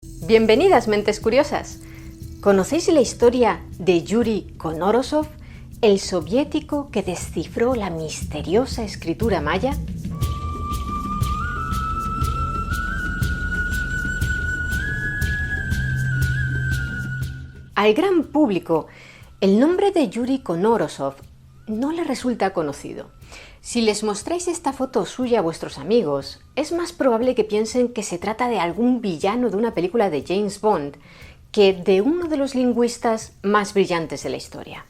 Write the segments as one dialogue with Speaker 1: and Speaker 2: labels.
Speaker 1: Bienvenidas, mentes curiosas. ¿Conocéis la historia de Yuri Konorosov, el soviético que descifró la misteriosa escritura maya? Al gran público, el nombre de Yuri Konorosov no le resulta conocido. Si les mostráis esta foto suya a vuestros amigos, es más probable que piensen que se trata de algún villano de una película de James Bond que de uno de los lingüistas más brillantes de la historia.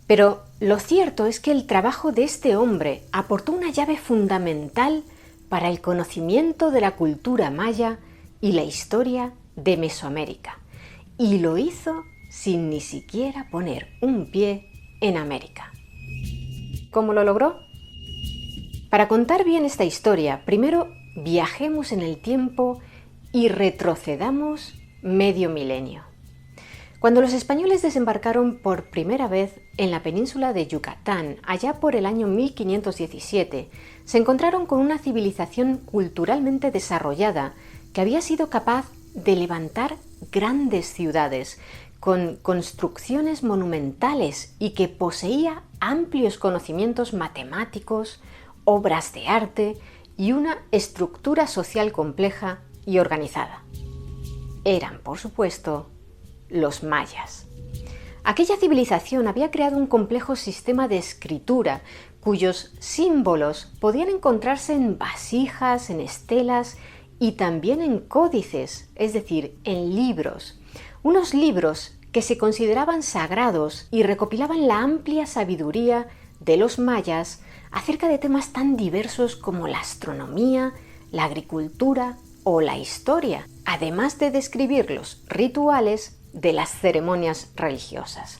Speaker 1: Pero lo cierto es que el trabajo de este hombre aportó una llave fundamental para el conocimiento de la cultura maya y la historia de Mesoamérica. Y lo hizo sin ni siquiera poner un pie en América. ¿Cómo lo logró? Para contar bien esta historia, primero viajemos en el tiempo y retrocedamos medio milenio. Cuando los españoles desembarcaron por primera vez en la península de Yucatán, allá por el año 1517, se encontraron con una civilización culturalmente desarrollada que había sido capaz de levantar grandes ciudades con construcciones monumentales y que poseía amplios conocimientos matemáticos, obras de arte y una estructura social compleja y organizada. Eran, por supuesto, los mayas. Aquella civilización había creado un complejo sistema de escritura cuyos símbolos podían encontrarse en vasijas, en estelas y también en códices, es decir, en libros. Unos libros que se consideraban sagrados y recopilaban la amplia sabiduría de los mayas acerca de temas tan diversos como la astronomía, la agricultura o la historia, además de describir los rituales de las ceremonias religiosas.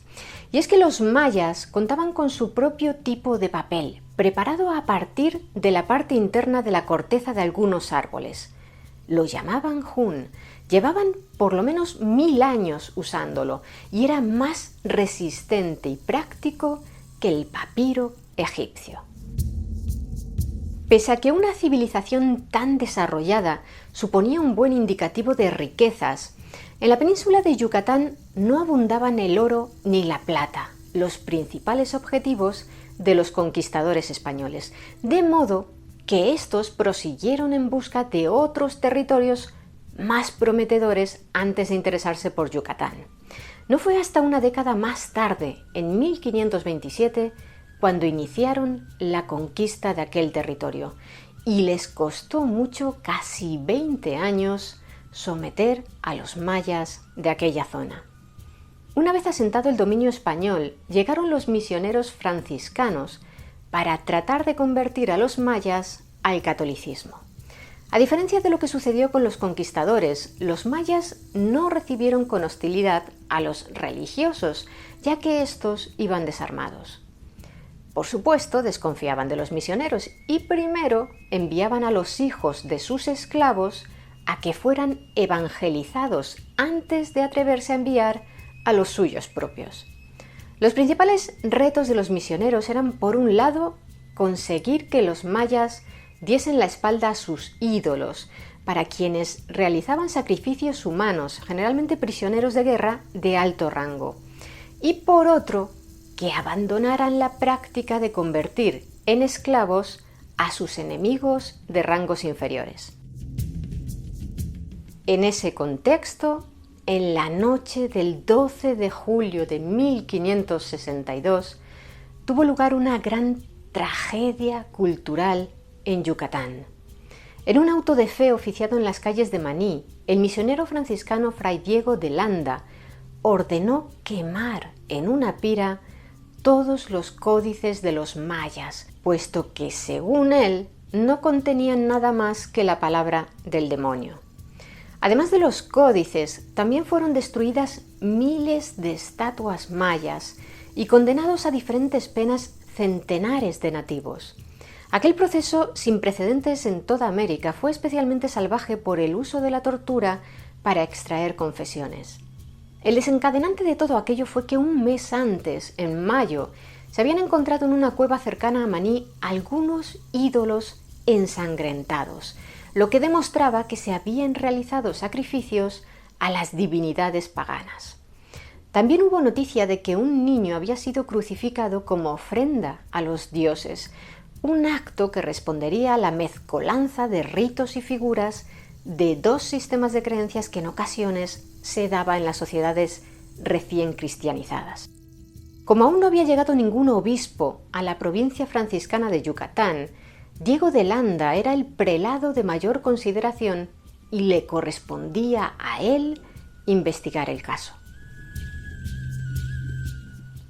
Speaker 1: Y es que los mayas contaban con su propio tipo de papel, preparado a partir de la parte interna de la corteza de algunos árboles. Lo llamaban jun, llevaban por lo menos 1000 años usándolo y era más resistente y práctico que el papiro egipcio. Pese a que una civilización tan desarrollada suponía un buen indicativo de riquezas, en la península de Yucatán no abundaban el oro ni la plata, los principales objetivos de los conquistadores españoles, de modo que estos prosiguieron en busca de otros territorios más prometedores antes de interesarse por Yucatán. No fue hasta una década más tarde, en 1527, cuando iniciaron la conquista de aquel territorio, y les costó mucho, casi 20 años, someter a los mayas de aquella zona. Una vez asentado el dominio español, llegaron los misioneros franciscanos para tratar de convertir a los mayas al catolicismo. A diferencia de lo que sucedió con los conquistadores, los mayas no recibieron con hostilidad a los religiosos, ya que estos iban desarmados. Por supuesto, desconfiaban de los misioneros y primero enviaban a los hijos de sus esclavos a que fueran evangelizados antes de atreverse a enviar a los suyos propios. Los principales retos de los misioneros eran, por un lado, conseguir que los mayas diesen la espalda a sus ídolos, para quienes realizaban sacrificios humanos, generalmente prisioneros de guerra de alto rango, y por otro, que abandonaran la práctica de convertir en esclavos a sus enemigos de rangos inferiores. En ese contexto, en la noche del 12 de julio de 1562, tuvo lugar una gran tragedia cultural en Yucatán. En un auto de fe oficiado en las calles de Maní, el misionero franciscano Fray Diego de Landa ordenó quemar en una pira todos los códices de los mayas, puesto que, según él, no contenían nada más que la palabra del demonio. Además de los códices, también fueron destruidas miles de estatuas mayas y condenados a diferentes penas centenares de nativos. Aquel proceso, sin precedentes en toda América, fue especialmente salvaje por el uso de la tortura para extraer confesiones. El desencadenante de todo aquello fue que un mes antes, en mayo, se habían encontrado en una cueva cercana a Maní algunos ídolos ensangrentados, lo que demostraba que se habían realizado sacrificios a las divinidades paganas. También hubo noticia de que un niño había sido crucificado como ofrenda a los dioses, un acto que respondería a la mezcolanza de ritos y figuras de dos sistemas de creencias que en ocasiones se daba en las sociedades recién cristianizadas. Como aún no había llegado ningún obispo a la provincia franciscana de Yucatán, Diego de Landa era el prelado de mayor consideración y le correspondía a él investigar el caso.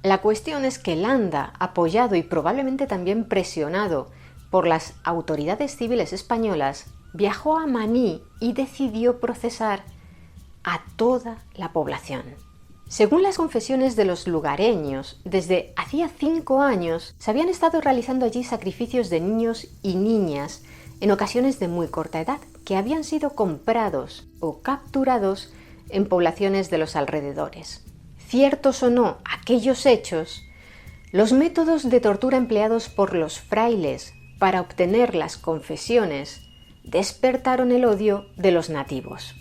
Speaker 1: La cuestión es que Landa, apoyado y probablemente también presionado por las autoridades civiles españolas, viajó a Maní y decidió procesar a toda la población. Según las confesiones de los lugareños, desde hacía 5 años se habían estado realizando allí sacrificios de niños y niñas, en ocasiones de muy corta edad, que habían sido comprados o capturados en poblaciones de los alrededores. Ciertos o no aquellos hechos, los métodos de tortura empleados por los frailes para obtener las confesiones despertaron el odio de los nativos.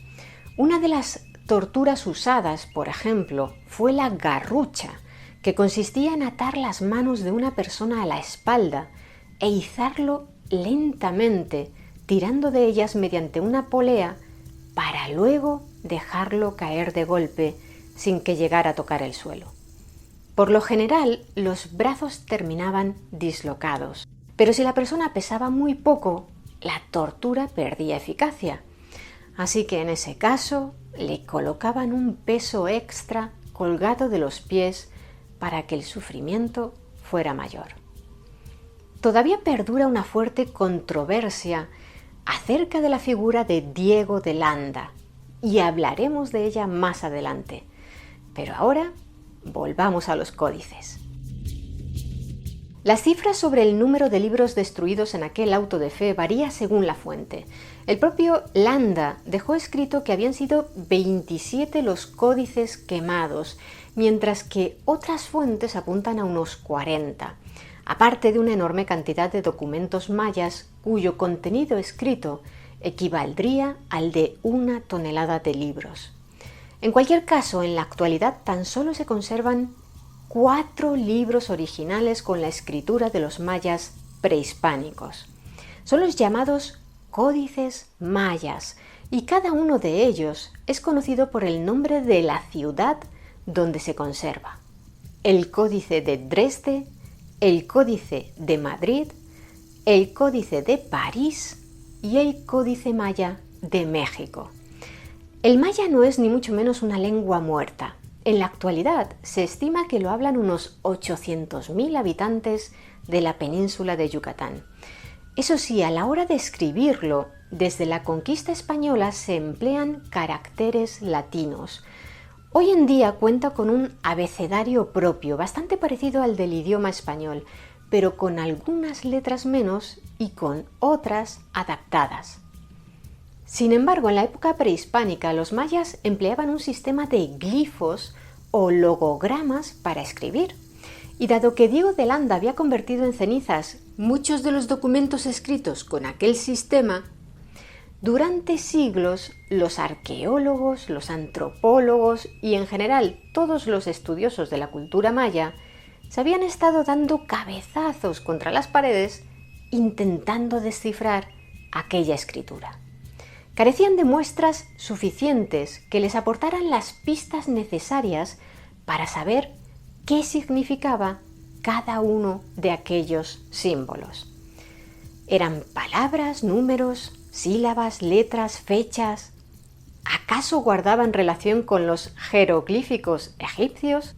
Speaker 1: Una de las torturas usadas, por ejemplo, fue la garrucha, que consistía en atar las manos de una persona a la espalda e izarlo lentamente, tirando de ellas mediante una polea para luego dejarlo caer de golpe sin que llegara a tocar el suelo. Por lo general, los brazos terminaban dislocados, pero si la persona pesaba muy poco, la tortura perdía eficacia. Así que en ese caso le colocaban un peso extra colgado de los pies para que el sufrimiento fuera mayor. Todavía perdura una fuerte controversia acerca de la figura de Diego de Landa y hablaremos de ella más adelante. Pero ahora volvamos a los códices. Las cifras sobre el número de libros destruidos en aquel auto de fe varía según la fuente. El propio Landa dejó escrito que habían sido 27 los códices quemados, mientras que otras fuentes apuntan a unos 40, aparte de una enorme cantidad de documentos mayas cuyo contenido escrito equivaldría al de 1 tonelada de libros. En cualquier caso, en la actualidad tan solo se conservan 4 libros originales con la escritura de los mayas prehispánicos. Son los llamados códices mayas y cada uno de ellos es conocido por el nombre de la ciudad donde se conserva. El Códice de Dresde, el Códice de Madrid, el Códice de París y el Códice Maya de México. El maya no es ni mucho menos una lengua muerta. En la actualidad se estima que lo hablan unos 800.000 habitantes de la península de Yucatán. Eso sí, a la hora de escribirlo, desde la conquista española se emplean caracteres latinos. Hoy en día cuenta con un abecedario propio, bastante parecido al del idioma español, pero con algunas letras menos y con otras adaptadas. Sin embargo, en la época prehispánica los mayas empleaban un sistema de glifos o logogramas para escribir. Y dado que Diego de Landa había convertido en cenizas muchos de los documentos escritos con aquel sistema, durante siglos los arqueólogos, los antropólogos y en general todos los estudiosos de la cultura maya se habían estado dando cabezazos contra las paredes intentando descifrar aquella escritura. Carecían de muestras suficientes que les aportaran las pistas necesarias para saber qué significaba cada uno de aquellos símbolos. ¿Eran palabras, números, sílabas, letras, fechas? ¿Acaso guardaban relación con los jeroglíficos egipcios?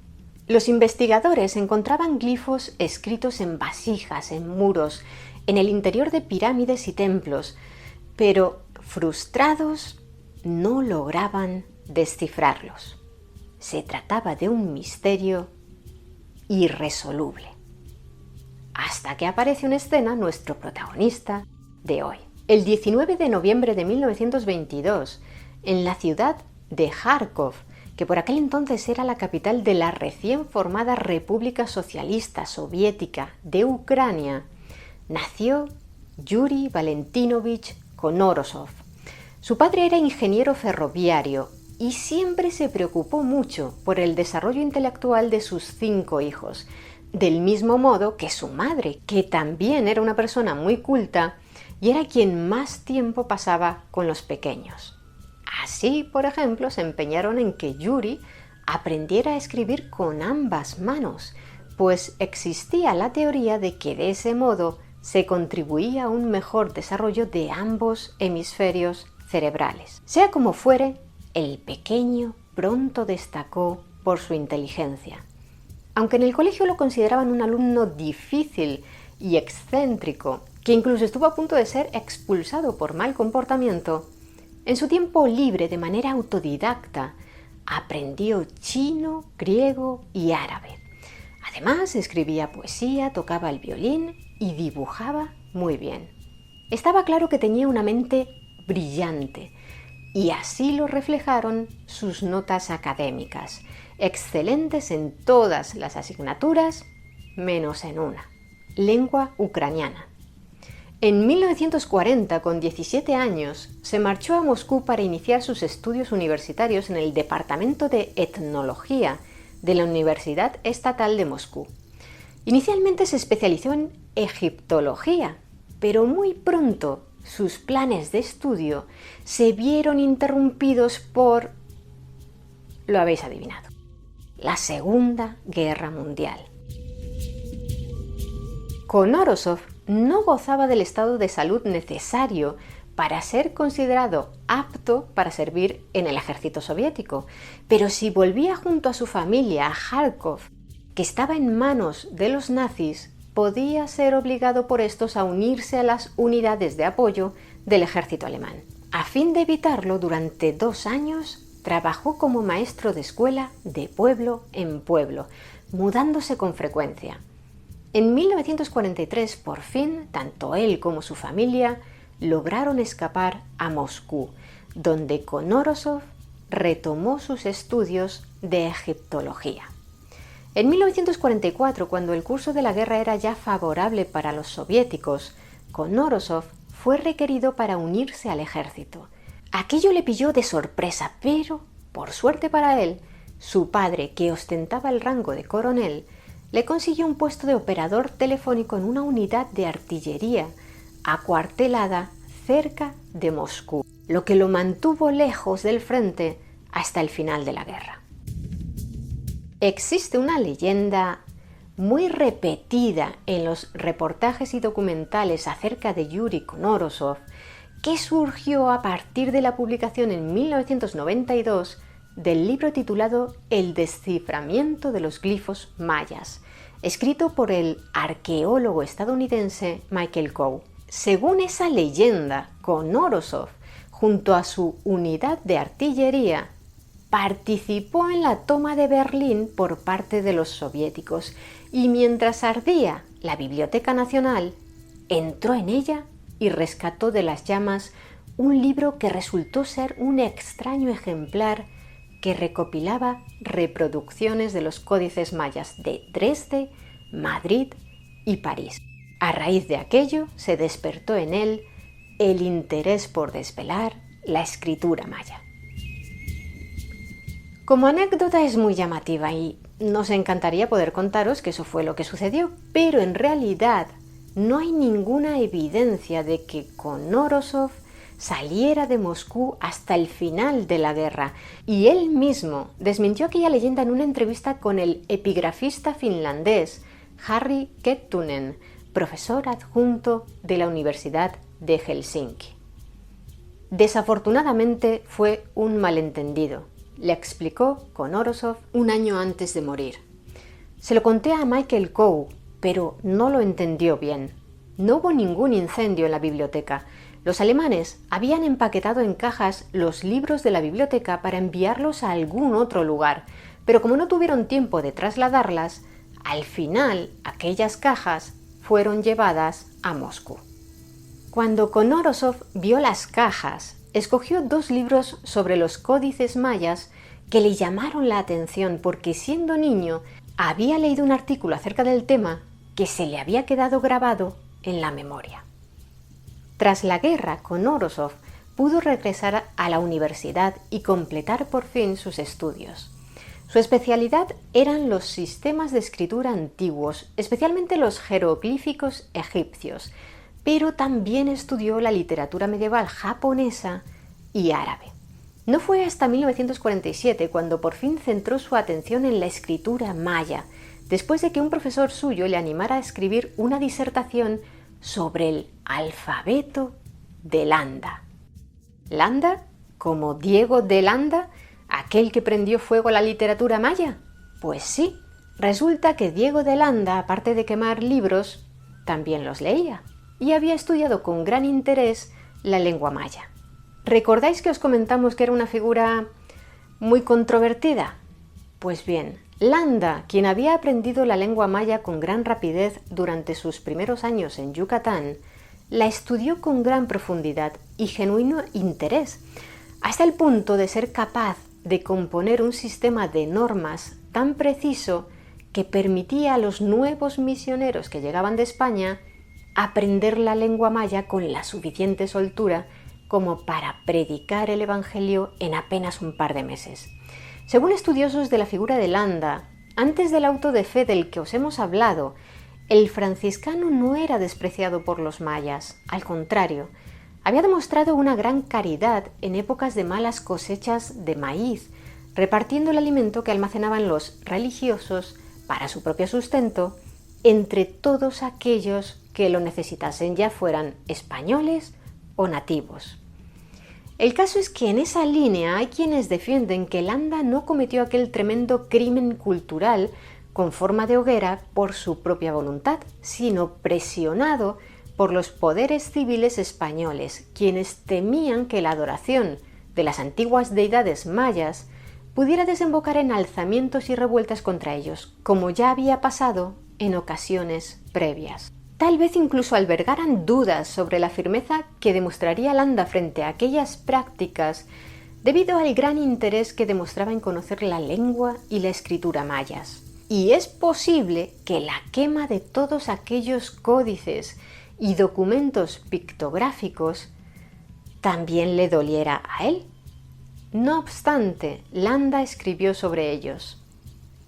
Speaker 1: Los investigadores encontraban glifos escritos en vasijas, en muros, en el interior de pirámides y templos, pero frustrados no lograban descifrarlos. Se trataba de un misterio irresoluble. Hasta que aparece en escena nuestro protagonista de hoy. El 19 de noviembre de 1922, en la ciudad de Járkov, que por aquel entonces era la capital de la recién formada República Socialista Soviética de Ucrania, nació Yuri Valentinovich Konorosov. Su padre era ingeniero ferroviario y siempre se preocupó mucho por el desarrollo intelectual de sus 5 hijos, del mismo modo que su madre, que también era una persona muy culta y era quien más tiempo pasaba con los pequeños. Así, por ejemplo, se empeñaron en que Yuri aprendiera a escribir con ambas manos, pues existía la teoría de que de ese modo se contribuía a un mejor desarrollo de ambos hemisferios cerebrales. Sea como fuere, el pequeño pronto destacó por su inteligencia. Aunque en el colegio lo consideraban un alumno difícil y excéntrico, que incluso estuvo a punto de ser expulsado por mal comportamiento, en su tiempo libre, de manera autodidacta, aprendió chino, griego y árabe. Además, escribía poesía, tocaba el violín y dibujaba muy bien. Estaba claro que tenía una mente brillante, y así lo reflejaron sus notas académicas, excelentes en todas las asignaturas, menos en una: lengua ucraniana. En 1940, con 17 años, se marchó a Moscú para iniciar sus estudios universitarios en el Departamento de Etnología de la Universidad Estatal de Moscú. Inicialmente se especializó en egiptología, pero muy pronto sus planes de estudio se vieron interrumpidos por, lo habéis adivinado, la Segunda Guerra Mundial. Konorosov no gozaba del estado de salud necesario para ser considerado apto para servir en el ejército soviético, pero si volvía junto a su familia a Kharkov, que estaba en manos de los nazis, podía ser obligado por estos a unirse a las unidades de apoyo del ejército alemán. A fin de evitarlo, durante 2 años trabajó como maestro de escuela de pueblo en pueblo, mudándose con frecuencia. En 1943, por fin, tanto él como su familia lograron escapar a Moscú, donde Konorosov retomó sus estudios de egiptología. En 1944, cuando el curso de la guerra era ya favorable para los soviéticos, Konorosov fue requerido para unirse al ejército. Aquello le pilló de sorpresa, pero, por suerte para él, su padre, que ostentaba el rango de coronel, le consiguió un puesto de operador telefónico en una unidad de artillería acuartelada cerca de Moscú, lo que lo mantuvo lejos del frente hasta el final de la guerra. Existe una leyenda muy repetida en los reportajes y documentales acerca de Yuri Konorosov, que surgió a partir de la publicación en 1992 del libro titulado El desciframiento de los glifos mayas, escrito por el arqueólogo estadounidense Michael Coe. Según esa leyenda, Konorosov, junto a su unidad de artillería, participó en la toma de Berlín por parte de los soviéticos y mientras ardía la Biblioteca Nacional, entró en ella y rescató de las llamas un libro que resultó ser un extraño ejemplar que recopilaba reproducciones de los códices mayas de Dresde, Madrid y París. A raíz de aquello se despertó en él el interés por desvelar la escritura maya. Como anécdota es muy llamativa y nos encantaría poder contaros que eso fue lo que sucedió, pero en realidad no hay ninguna evidencia de que Konorosov saliera de Moscú hasta el final de la guerra, y él mismo desmintió aquella leyenda en una entrevista con el epigrafista finlandés Harri Kettunen, profesor adjunto de la Universidad de Helsinki. Desafortunadamente fue un malentendido, le explicó Konorosov un año antes de morir. Se lo conté a Michael Coe, pero no lo entendió bien. No hubo ningún incendio en la biblioteca. Los alemanes habían empaquetado en cajas los libros de la biblioteca para enviarlos a algún otro lugar, pero como no tuvieron tiempo de trasladarlas, al final aquellas cajas fueron llevadas a Moscú. Cuando Konorosov vio las cajas, escogió 2 libros sobre los códices mayas que le llamaron la atención porque, siendo niño, había leído un artículo acerca del tema que se le había quedado grabado en la memoria. Tras la guerra, Konorosov pudo regresar a la universidad y completar por fin sus estudios. Su especialidad eran los sistemas de escritura antiguos, especialmente los jeroglíficos egipcios, pero también estudió la literatura medieval japonesa y árabe. No fue hasta 1947 cuando por fin centró su atención en la escritura maya, después de que un profesor suyo le animara a escribir una disertación sobre el alfabeto de Landa. ¿Landa? ¿Como Diego de Landa? ¿Aquel que prendió fuego a la literatura maya? Pues sí, resulta que Diego de Landa, aparte de quemar libros, también los leía y había estudiado con gran interés la lengua maya. ¿Recordáis que os comentamos que era una figura muy controvertida? Pues bien, Landa, quien había aprendido la lengua maya con gran rapidez durante sus primeros años en Yucatán, la estudió con gran profundidad y genuino interés, hasta el punto de ser capaz de componer un sistema de normas tan preciso que permitía a los nuevos misioneros que llegaban de España aprender la lengua maya con la suficiente soltura como para predicar el Evangelio en apenas un par de meses. Según estudiosos de la figura de Landa, antes del auto de fe del que os hemos hablado, el franciscano no era despreciado por los mayas, al contrario, había demostrado una gran caridad en épocas de malas cosechas de maíz, repartiendo el alimento que almacenaban los religiosos para su propio sustento entre todos aquellos que lo necesitasen, ya fueran españoles o nativos. El caso es que en esa línea hay quienes defienden que Landa no cometió aquel tremendo crimen cultural con forma de hoguera por su propia voluntad, sino presionado por los poderes civiles españoles, quienes temían que la adoración de las antiguas deidades mayas pudiera desembocar en alzamientos y revueltas contra ellos, como ya había pasado en ocasiones previas. Tal vez incluso albergaran dudas sobre la firmeza que demostraría Landa frente a aquellas prácticas debido al gran interés que demostraba en conocer la lengua y la escritura mayas. Y es posible que la quema de todos aquellos códices y documentos pictográficos también le doliera a él. No obstante, Landa escribió sobre ellos: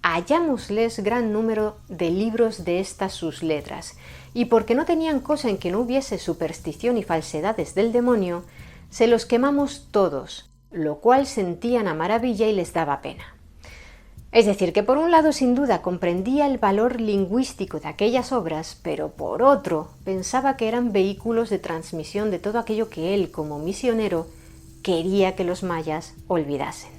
Speaker 1: hallámosles gran número de libros de estas sus letras, y porque no tenían cosa en que no hubiese superstición y falsedades del demonio, se los quemamos todos, lo cual sentían a maravilla y les daba pena. Es decir, que por un lado sin duda comprendía el valor lingüístico de aquellas obras, pero por otro pensaba que eran vehículos de transmisión de todo aquello que él, como misionero, quería que los mayas olvidasen.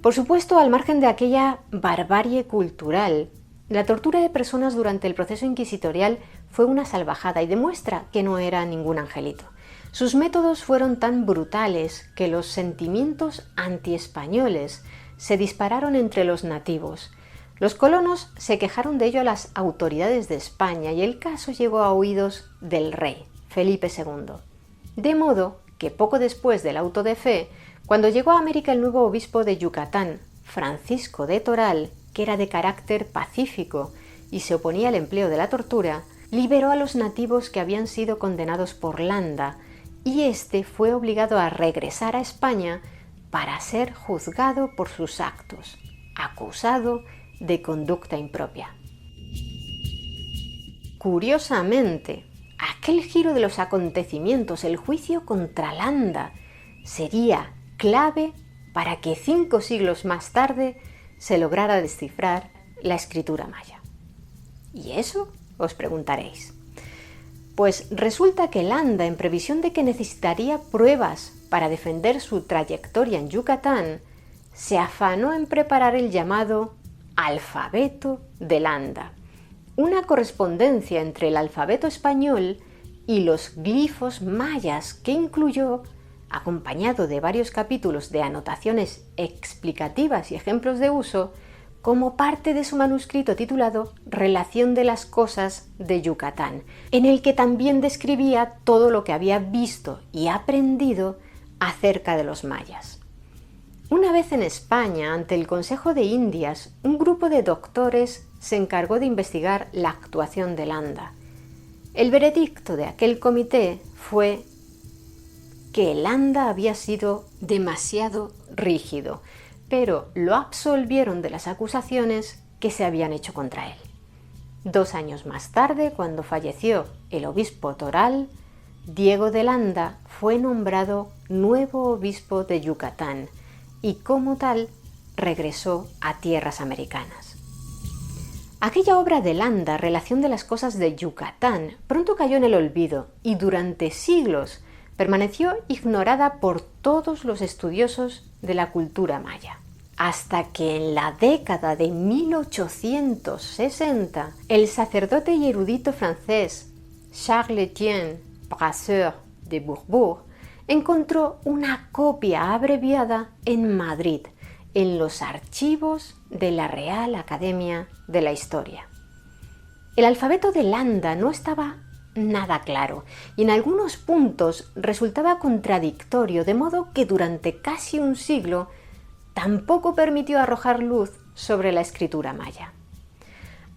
Speaker 1: Por supuesto, al margen de aquella barbarie cultural, la tortura de personas durante el proceso inquisitorial fue una salvajada y demuestra que no era ningún angelito. Sus métodos fueron tan brutales que los sentimientos antiespañoles se dispararon entre los nativos. Los colonos se quejaron de ello a las autoridades de España y el caso llegó a oídos del rey, Felipe II. De modo que poco después del auto de fe, cuando llegó a América el nuevo obispo de Yucatán, Francisco de Toral, que era de carácter pacífico y se oponía al empleo de la tortura, liberó a los nativos que habían sido condenados por Landa y éste fue obligado a regresar a España para ser juzgado por sus actos, acusado de conducta impropia. Curiosamente, aquel giro de los acontecimientos, el juicio contra Landa, sería clave para que 5 siglos más tarde se lograra descifrar la escritura maya. ¿Y eso? Os preguntaréis. Pues resulta que Landa, en previsión de que necesitaría pruebas para defender su trayectoria en Yucatán, se afanó en preparar el llamado alfabeto de Landa, una correspondencia entre el alfabeto español y los glifos mayas que incluyó, acompañado de varios capítulos de anotaciones explicativas y ejemplos de uso, como parte de su manuscrito titulado Relación de las cosas de Yucatán, en el que también describía todo lo que había visto y aprendido acerca de los mayas. Una vez en España, ante el Consejo de Indias, un grupo de doctores se encargó de investigar la actuación de Landa. El veredicto de aquel comité fue: que Landa había sido demasiado rígido, pero lo absolvieron de las acusaciones que se habían hecho contra él. 2 años más tarde, cuando falleció el obispo Toral, Diego de Landa fue nombrado nuevo obispo de Yucatán y como tal regresó a tierras americanas. Aquella obra de Landa, Relación de las cosas de Yucatán, pronto cayó en el olvido y durante siglos permaneció ignorada por todos los estudiosos de la cultura maya. Hasta que en la década de 1860, el sacerdote y erudito francés Charles-Étienne Brasseur de Bourbourg encontró una copia abreviada en Madrid, en los archivos de la Real Academia de la Historia. El alfabeto de Landa no estaba nada claro y en algunos puntos resultaba contradictorio, de modo que durante casi un siglo tampoco permitió arrojar luz sobre la escritura maya.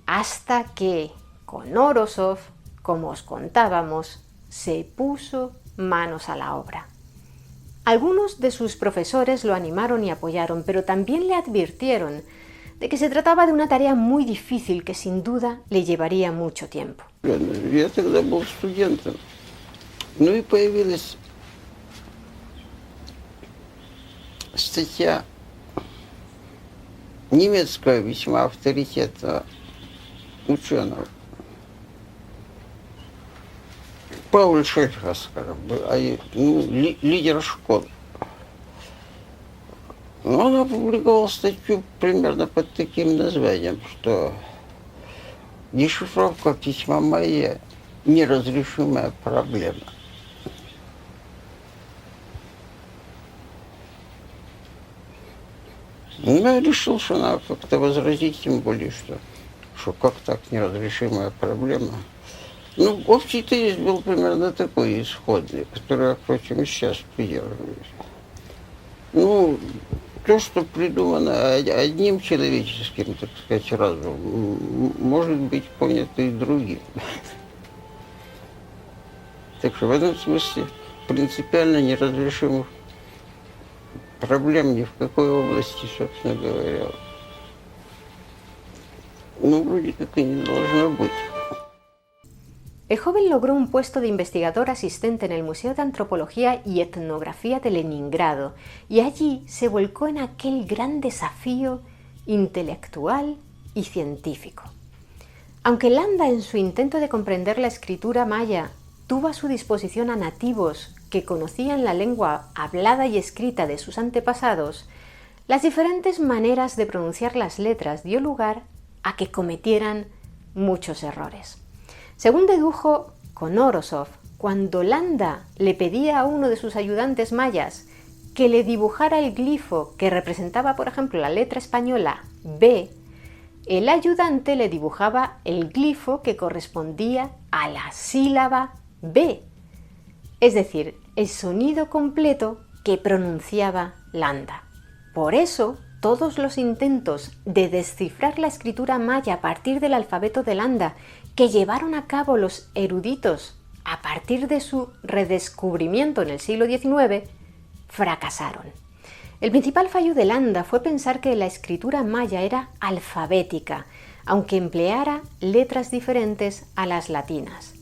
Speaker 1: Hasta que, con Orosov, como os contábamos, se puso manos a la obra. Algunos de sus profesores lo animaron y apoyaron, pero también le advirtieron de que se trataba de una tarea muy difícil que sin duda le llevaría mucho tiempo.
Speaker 2: Я тогда был студентом. Ну и появилась статья немецкого весьма авторитетного ученого Пауля Шельхаскара, лидер школы. Он опубликовал статью примерно под таким названием, что дешифровка письма майя – неразрешимая проблема. Ну, я решил, что надо как-то возразить, тем более, что как так неразрешимая проблема. Ну, общий тезис был примерно такой исходный, который я, впрочем, и сейчас придерживаюсь. Ну, то, что придумано одним человеческим, так сказать, разумом, может быть понято и другим. Так что в этом смысле принципиально неразрешимых проблем ни в какой области, собственно говоря, ну, вроде как и не должно быть.
Speaker 1: El joven logró un puesto de investigador asistente en el Museo de Antropología y Etnografía de Leningrado y allí se volcó en aquel gran desafío intelectual y científico. Aunque Landa, en su intento de comprender la escritura maya, tuvo a su disposición a nativos que conocían la lengua hablada y escrita de sus antepasados, las diferentes maneras de pronunciar las letras dio lugar a que cometieran muchos errores. Según dedujo Konorosov, cuando Landa le pedía a uno de sus ayudantes mayas que le dibujara el glifo que representaba, por ejemplo, la letra española B, el ayudante le dibujaba el glifo que correspondía a la sílaba B, es decir, el sonido completo que pronunciaba Landa. Por eso, todos los intentos de descifrar la escritura maya a partir del alfabeto de Landa que llevaron a cabo los eruditos a partir de su redescubrimiento en el siglo XIX, fracasaron. El principal fallo de Landa fue pensar que la escritura maya era alfabética, aunque empleara letras diferentes a las latinas.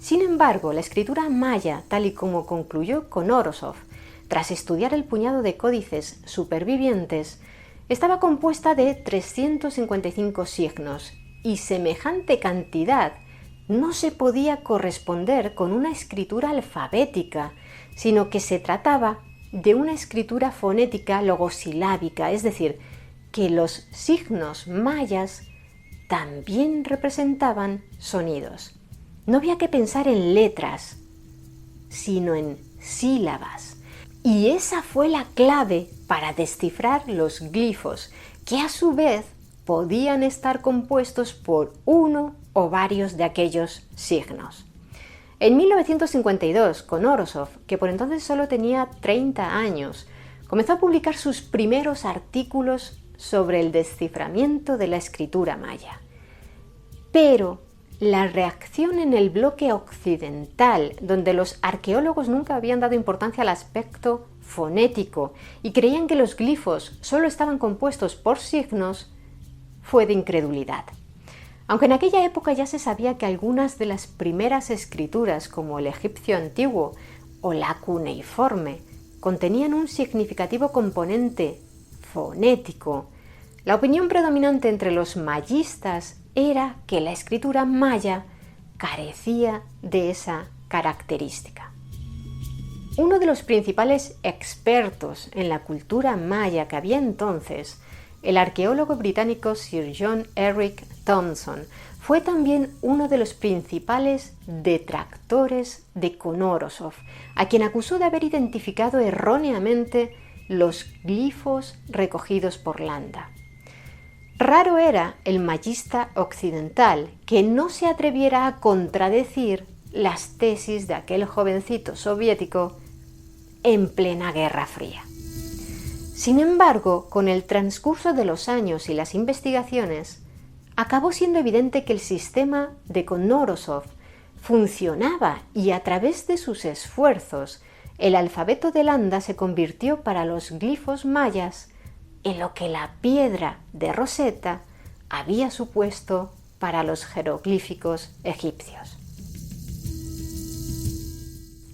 Speaker 1: Sin embargo, la escritura maya, tal y como concluyó Konorosov, tras estudiar el puñado de códices supervivientes, estaba compuesta de 355 signos y semejante cantidad no se podía corresponder con una escritura alfabética, sino que se trataba de una escritura fonética logosilábica, es decir, que los signos mayas también representaban sonidos. No había que pensar en letras, sino en sílabas. Y esa fue la clave para descifrar los glifos, que a su vez podían estar compuestos por uno o varios de aquellos signos. En 1952, Konorosov, que por entonces solo tenía 30 años, comenzó a publicar sus primeros artículos sobre el desciframiento de la escritura maya. Pero la reacción en el bloque occidental, donde los arqueólogos nunca habían dado importancia al aspecto fonético y creían que los glifos solo estaban compuestos por signos, fue de incredulidad. Aunque en aquella época ya se sabía que algunas de las primeras escrituras, como el egipcio antiguo o la cuneiforme, contenían un significativo componente fonético, la opinión predominante entre los mayistas era que la escritura maya carecía de esa característica. Uno de los principales expertos en la cultura maya que había entonces, el arqueólogo británico Sir John Eric Thompson, fue también uno de los principales detractores de Conorosov, a quien acusó de haber identificado erróneamente los glifos recogidos por Landa. Raro era el mayista occidental que no se atreviera a contradecir las tesis de aquel jovencito soviético en plena Guerra Fría. Sin embargo, con el transcurso de los años y las investigaciones, acabó siendo evidente que el sistema de Conorosov funcionaba y a través de sus esfuerzos, el alfabeto de Landa se convirtió para los glifos mayas en lo que la piedra de Rosetta había supuesto para los jeroglíficos egipcios.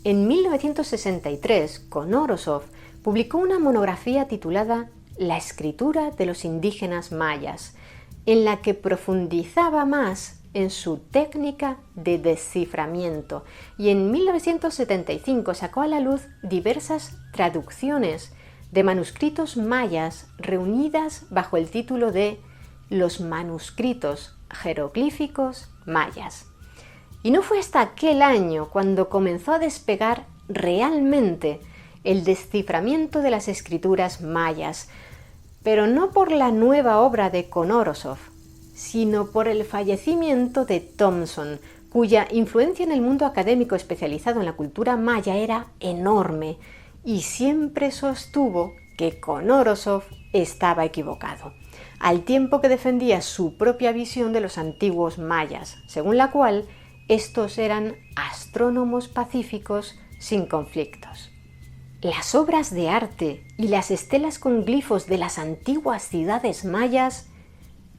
Speaker 1: En 1963, Conorosov publicó una monografía titulada La escritura de los indígenas mayas, en la que profundizaba más en su técnica de desciframiento, y en 1975 sacó a la luz diversas traducciones de manuscritos mayas reunidas bajo el título de Los manuscritos jeroglíficos mayas. Y no fue hasta aquel año cuando comenzó a despegar realmente el desciframiento de las escrituras mayas, pero no por la nueva obra de Conorosov, sino por el fallecimiento de Thompson, cuya influencia en el mundo académico especializado en la cultura maya era enorme, y siempre sostuvo que Conorosov estaba equivocado, al tiempo que defendía su propia visión de los antiguos mayas, según la cual estos eran astrónomos pacíficos sin conflictos. Las obras de arte y las estelas con glifos de las antiguas ciudades mayas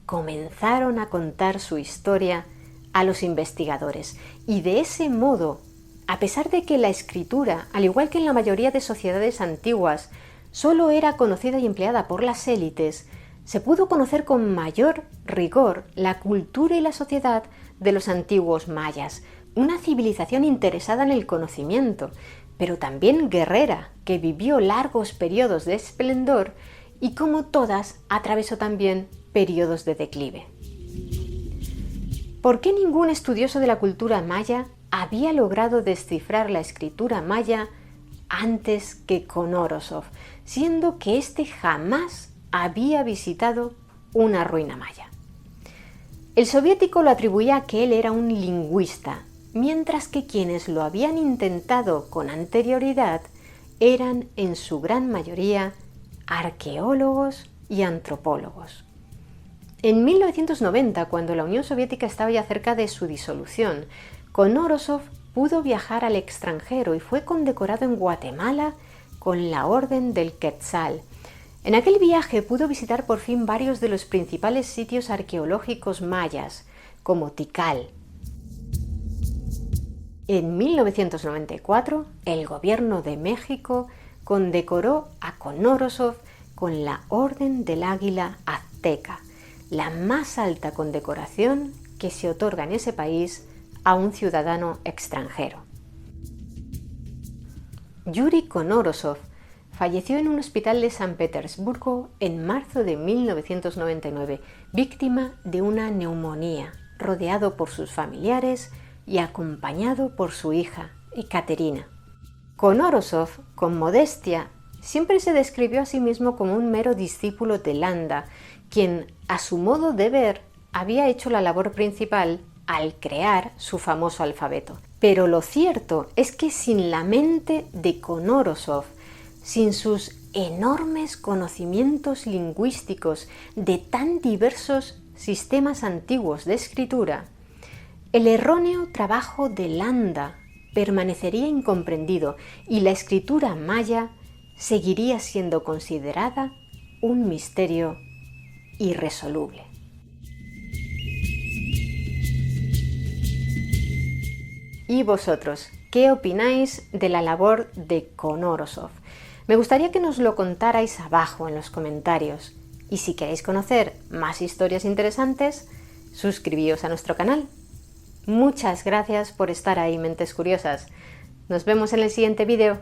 Speaker 1: comenzaron a contar su historia a los investigadores, y de ese modo, a pesar de que la escritura, al igual que en la mayoría de sociedades antiguas, solo era conocida y empleada por las élites, se pudo conocer con mayor rigor la cultura y la sociedad de los antiguos mayas, una civilización interesada en el conocimiento, pero también guerrera, que vivió largos periodos de esplendor y, como todas, atravesó también periodos de declive. ¿Por qué ningún estudioso de la cultura maya había logrado descifrar la escritura maya antes que Conorosov, siendo que éste jamás había visitado una ruina maya? El soviético lo atribuía a que él era un lingüista, mientras que quienes lo habían intentado con anterioridad eran en su gran mayoría arqueólogos y antropólogos. En 1990, cuando la Unión Soviética estaba ya cerca de su disolución, Conorosov pudo viajar al extranjero y fue condecorado en Guatemala con la Orden del Quetzal. En aquel viaje pudo visitar por fin varios de los principales sitios arqueológicos mayas, como Tikal. En 1994, el gobierno de México condecoró a Conorosov con la Orden del Águila Azteca, la más alta condecoración que se otorga en ese país a un ciudadano extranjero. Yuri Conorosov falleció en un hospital de San Petersburgo en marzo de 1999, víctima de una neumonía, rodeado por sus familiares y acompañado por su hija, Ekaterina. Conorosov, con modestia, siempre se describió a sí mismo como un mero discípulo de Landa, quien, a su modo de ver, había hecho la labor principal al crear su famoso alfabeto. Pero lo cierto es que sin la mente de Conorosov, sin sus enormes conocimientos lingüísticos de tan diversos sistemas antiguos de escritura, El erróneo trabajo de Landa permanecería incomprendido y la escritura maya seguiría siendo considerada un misterio irresoluble. ¿Y vosotros, qué opináis de la labor de Konorosov? Me gustaría que nos lo contarais abajo en los comentarios. Y si queréis conocer más historias interesantes, suscribíos a nuestro canal. Muchas gracias por estar ahí, mentes curiosas. Nos vemos en el siguiente vídeo.